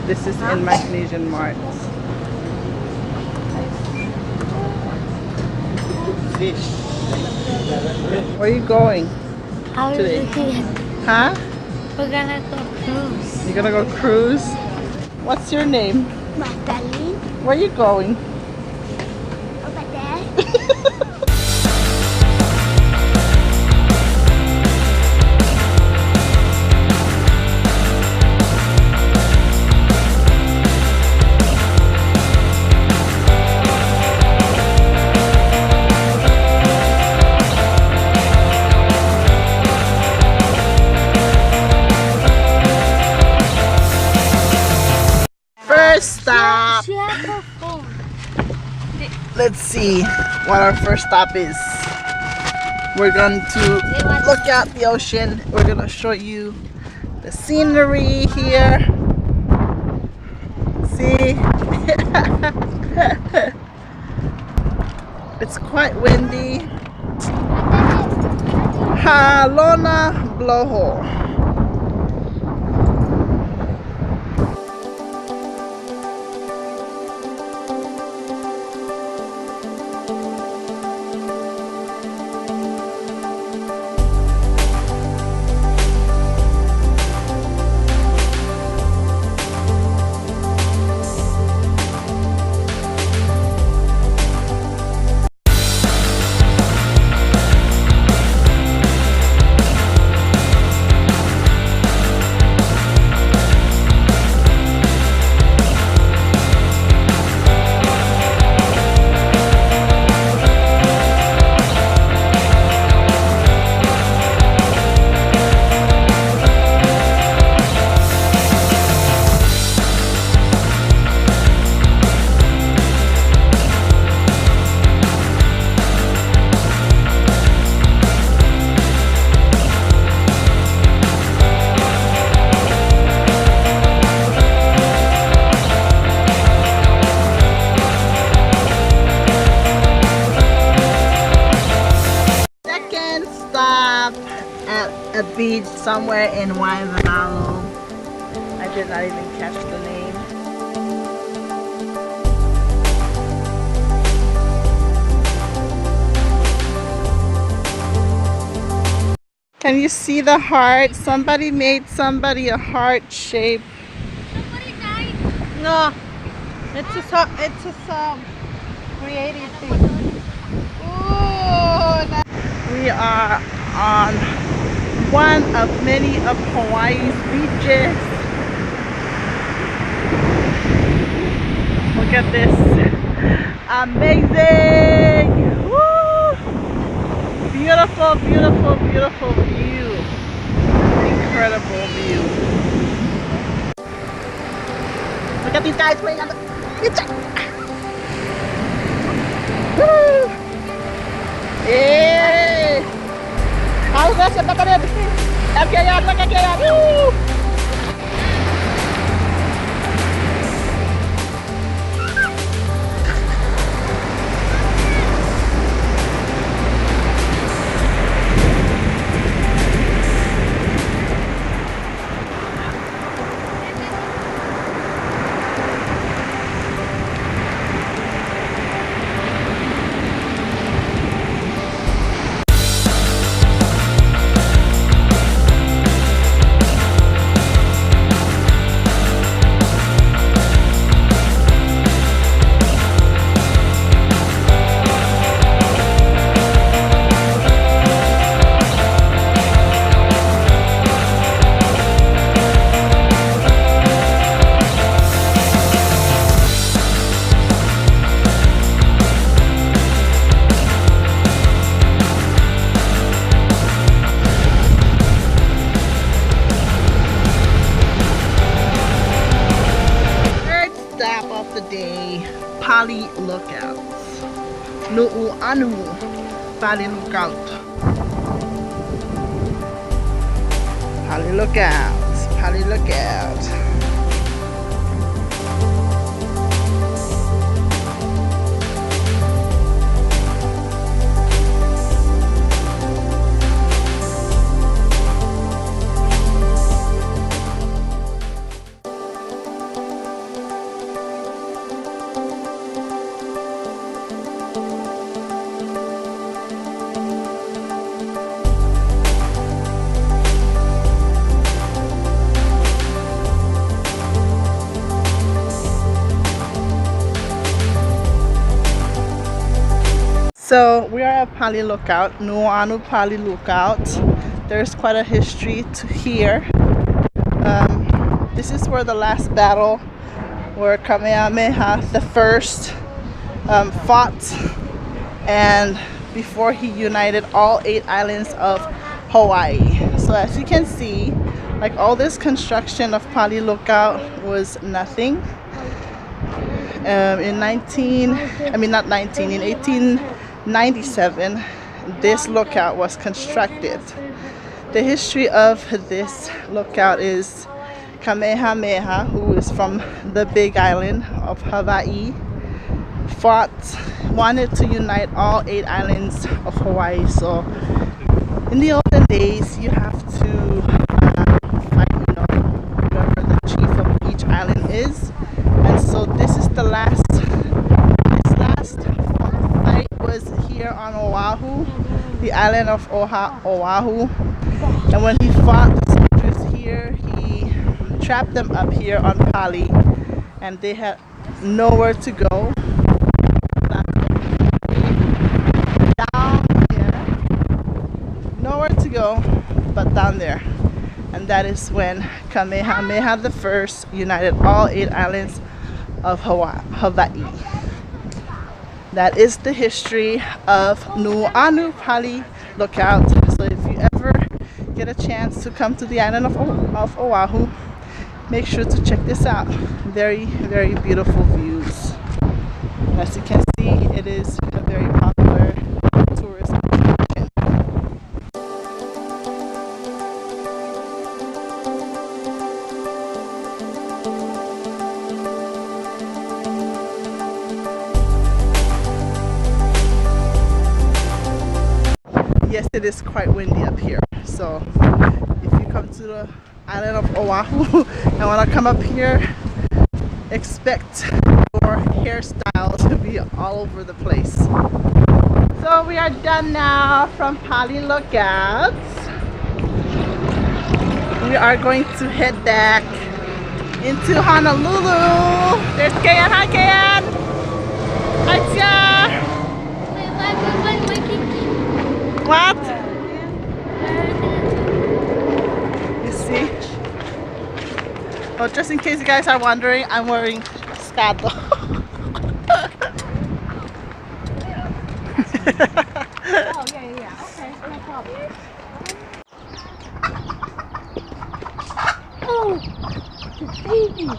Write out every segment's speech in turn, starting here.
This is in my Canadian marts. Fish. Where are you going today? Huh? We're gonna go cruise. You're gonna go cruise? What's your name? Magdalene. Where are you going? Over there. First stop. She has her phone. Let's see what our first stop is. We're going to look out the ocean. We're going to show you the scenery here. See? It's quite windy. Halona Blowhole. A beach somewhere in Nuuanu. I did not even catch the name. Can you see the heart? Somebody made somebody a heart shape. Somebody died. No, it's a creative thing. Ooh, we are on one of many of Hawaii's beaches. Look at this. Amazing! Woo! Beautiful, beautiful, beautiful view. Incredible view. Look at these guys playing on the beach. Woo! Yeah! How's that? Look at it! Look at it! Woo! Pali lookouts. Nuuanu Pali lookout. Pali lookouts. Pali lookout. So we are at Pali Lookout, Nuuanu Pali Lookout. There's quite a history to here. This is where the last battle where Kamehameha the first fought, and before he united all 8 islands of Hawaii. So as you can see, like all this construction of Pali Lookout was nothing. In 1897, this lookout was constructed. The history of this lookout is Kamehameha, who is from the big island of Hawaii, wanted to unite all 8 islands of Hawaii. So in the olden days, you have to fight, whoever the chief of each island is. And so this is the last fight was here on Oahu, the island of Oahu. And when he fought the soldiers here, he trapped them up here on Pali, and they had nowhere to go. Down here, nowhere to go but down there. And that is when Kamehameha the first united all 8 islands of Hawaii. That is the history of Nuuanu Pali Lookout. So if you ever get a chance to come to the island of Oahu, make sure to check this out. Very, very beautiful views. As you can see, it is a very popular tourist attraction. Yes, it is quite windy up here. So if you come to the island of Oahu and want to come up here, expect your hairstyle to be all over the place. So we are done now from Pali Lookout. We are going to head back into Honolulu. There's Kayan. Hi, Kayan. Hi, Tia. What? You see? Oh, just in case you guys are wondering, I'm wearing skado. Oh, yeah. Okay, no problem. Oh, the baby.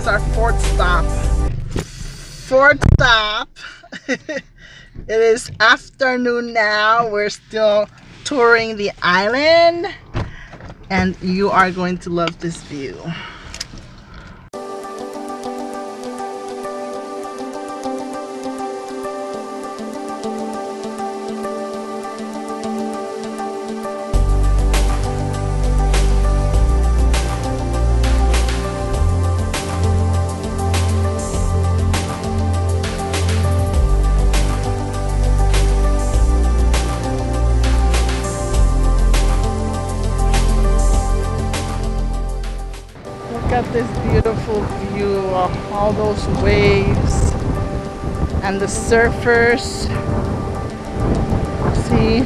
is our fourth stop. Fourth stop. It is afternoon now. We're still touring the island, and you are going to love this view. Look at this beautiful view of all those waves and the surfers. See?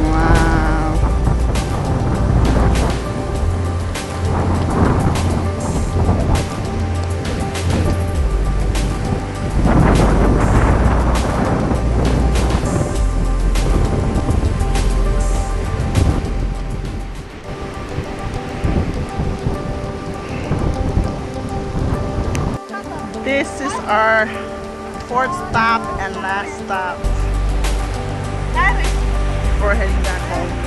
Wow. This is our fourth stop and last stop before heading back home.